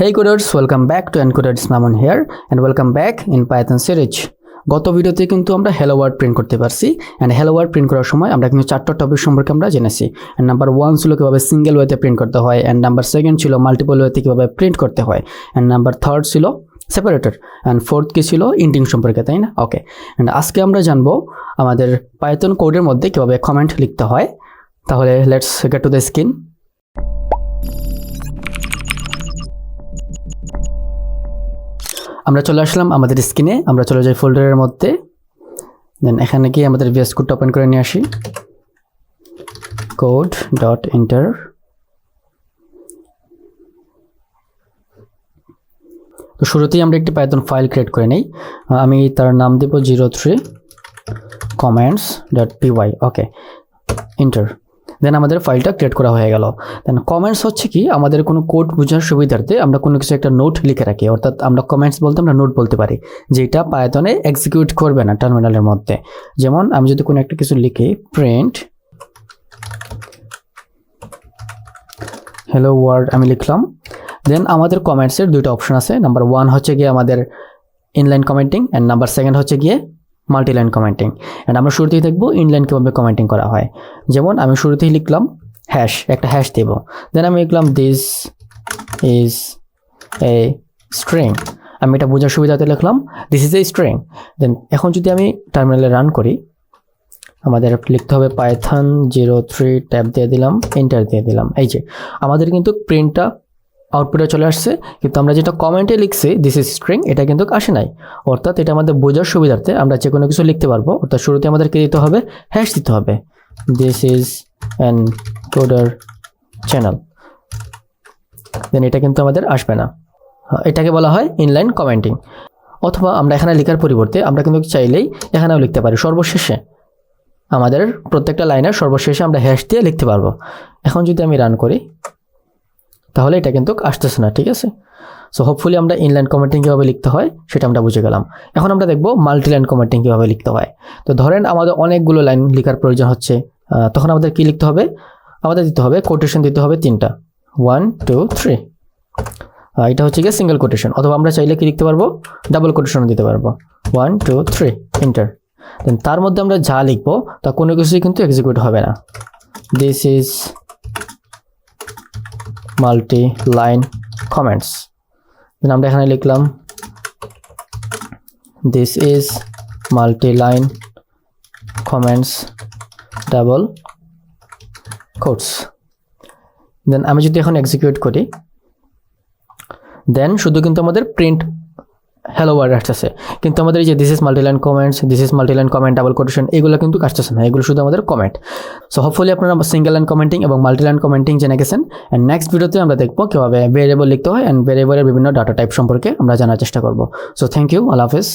Hey coders, welcome back to Encoded Mamun here and welcome back in Python series. গত ভিডিওতে কিন্তু আমরা hello world print করতে পারছি and hello world প্রিন্ট করার সময় আমরা কিন্তু চারটা টপিক সম্পর্কে আমরা জেনেছি। and নাম্বার 1 ছিল কিভাবে সিঙ্গেল ওয়েতে প্রিন্ট করতে হয় and নাম্বার 2 ছিল মাল্টিপল ওয়েতে কিভাবে প্রিন্ট করতে হয় and নাম্বার 3 ছিল সেপারেটর and 4th কি ছিল ইন্টিং সম্পর্কে, তাই না? ওকে, and আজকে আমরা জানবো আমাদের পাইথন কোডের মধ্যে কিভাবে কমেন্ট লিখতে হয়। তাহলে let's get to the screen. আমরা চলে আসলাম আমাদের স্ক্রিনে, আমরা চলে যাই ফোল্ডারের মধ্যে, দেন এখানে গিয়ে আমাদের ভিএস কোডটা ওপেন করে নিয়ে আসি, code.enter। তো শুরুতেই আমরা একটি পাইথন ফাইল ক্রিয়েট করে নেই, আমি তার নাম দেব 03 comments.py। ওকে, এন্টার। দেন আমাদের ফাইলটা ক্রিয়েট করা হয়ে গেল। দেন কমেন্টস হচ্ছে কি, আমাদের কোনো কোড বোঝার সুবিধার্থে আমরা কোনো কিছু একটা নোট লিখে রাখি, অর্থাৎ আমরা কমেন্টস বলতে আমরা নোট বলতে পারি যেটা পাইথনে এক্সিকিউট করবে না টার্মিনালের মধ্যে। যেমন আমি যদি কোনো একটা কিছু লিখি প্রিন্ট হ্যালো ওয়ার্ল্ড আমি লিখলাম, দেন আমাদের কমেন্টসের দুইটা অপশন আছে। নাম্বার 1 হচ্ছে গিয়ে আমাদের ইনলাইন কমেন্টিং অ্যান্ড নাম্বার 2 হচ্ছে গিয়ে মাল্টিলাইন কমেন্টিং। অ্যান্ড আমরা শুরুতেই দেখবো ইনলাইন কীভাবে কমেন্টিং করা হয়। যেমন আমি শুরুতেই লিখলাম হ্যাশ, একটা হ্যাশ দেব, দেন আমি লিখলাম দিস ইজ এ স্ট্রিং, আমি এটা বোঝার সুবিধাতে লিখলাম দিস ইজ এ স্ট্রিং। দেন এখন যদি আমি টার্মিনালে রান করি, আমাদের লিখতে হবে পাইথন 03 ট্যাব দিয়ে দিলাম, এন্টার দিয়ে দিলাম। এই যে আমাদের কিন্তু প্রিন্টটা আউটপুটে চলে আসছে, কিন্তু আমরা যেটা কমেন্টে লিখছি দিস ইজ স্ট্রিং এটা কিন্তু আসে নাই। অর্থাৎ এটা আমাদের বোঝার সুবিধার্থে আমরা যে কোনো কিছু লিখতে পারবো। অর্থাৎ শুরুতে আমাদেরকে দিতে হবে হ্যাশ দিতে হবে, this is an coder channel, then এটা কিন্তু আমাদের আসবে না। এটাকে বলা হয় ইনলাইন কমেন্টিং। অথবা আমরা এখানে লেখার পরিবর্তে আমরা কিন্তু চাইলেই এখানেও লিখতে পারি সর্বশেষে, আমাদের প্রত্যেকটা লাইনের সর্বশেষে আমরা হ্যাশ দিয়ে লিখতে পারবো। এখন যদি আমি রান করি তাহলে এটা কিন্তু আসতেছে না, ঠিক আছে? সো হোপফুলি আমরা ইনলাইন কমেন্টিং কীভাবে লিখতে হয় সেটা আমরা বুঝে গেলাম। এখন আমরা দেখব মাল্টিলাইন কমেন্টিং কীভাবে লিখতে হয়। তো ধরেন আমাদের অনেকগুলো লাইন লেখার প্রয়োজন হচ্ছে, তখন আমাদের কি লিখতে হবে? আমাদের দিতে হবে কোটেশন দিতে হবে 3টা, 1 2 3। এটা হচ্ছে গিয়ে সিঙ্গেল কোটেশন, অথবা আমরা চাইলে কি লিখতে পারবো ডাবল কোটেশন দিতে পারবো, 1 2 3 এন্টার। দেন তার মধ্যে আমরা যা লিখবো তা কোনো কিছুই কিন্তু এক্সিকিউট হবে না। This is multi-line comments, then আমরা এখানে লিখলাম this is multi-line comments double quotes। then আমি যদি এখন এক্সিকিউট করি, দেন শুধু কিন্তু আমাদের প্রিন্ট হ্যালো ওয়ার্ল্ড আসতেছে, কিন্তু আমাদের এই যে this is multiline comments, this is multiline comment, double quotation এগুলো কিন্তু আসতেছে না, এগুলো শুধু আমাদের কমেন্ট। সো হোপফুলি আপনারা সিঙ্গেল লাইন কমেন্টিং এবং মাল্টিলাইন কমেন্টিং জেনে গেছেন। অ্যান্ড নেক্সট ভিডিওতে আমরা দেখবো কীভাবে ভেরিয়েবল লিখতে হয় অ্যান্ড ভেরিয়েবলের বিভিন্ন ডাটা টাইপ সম্পর্কে আমরা জানার চেষ্টা করবো। সো থ্যাংক ইউ, আল্লাহ হাফেজ।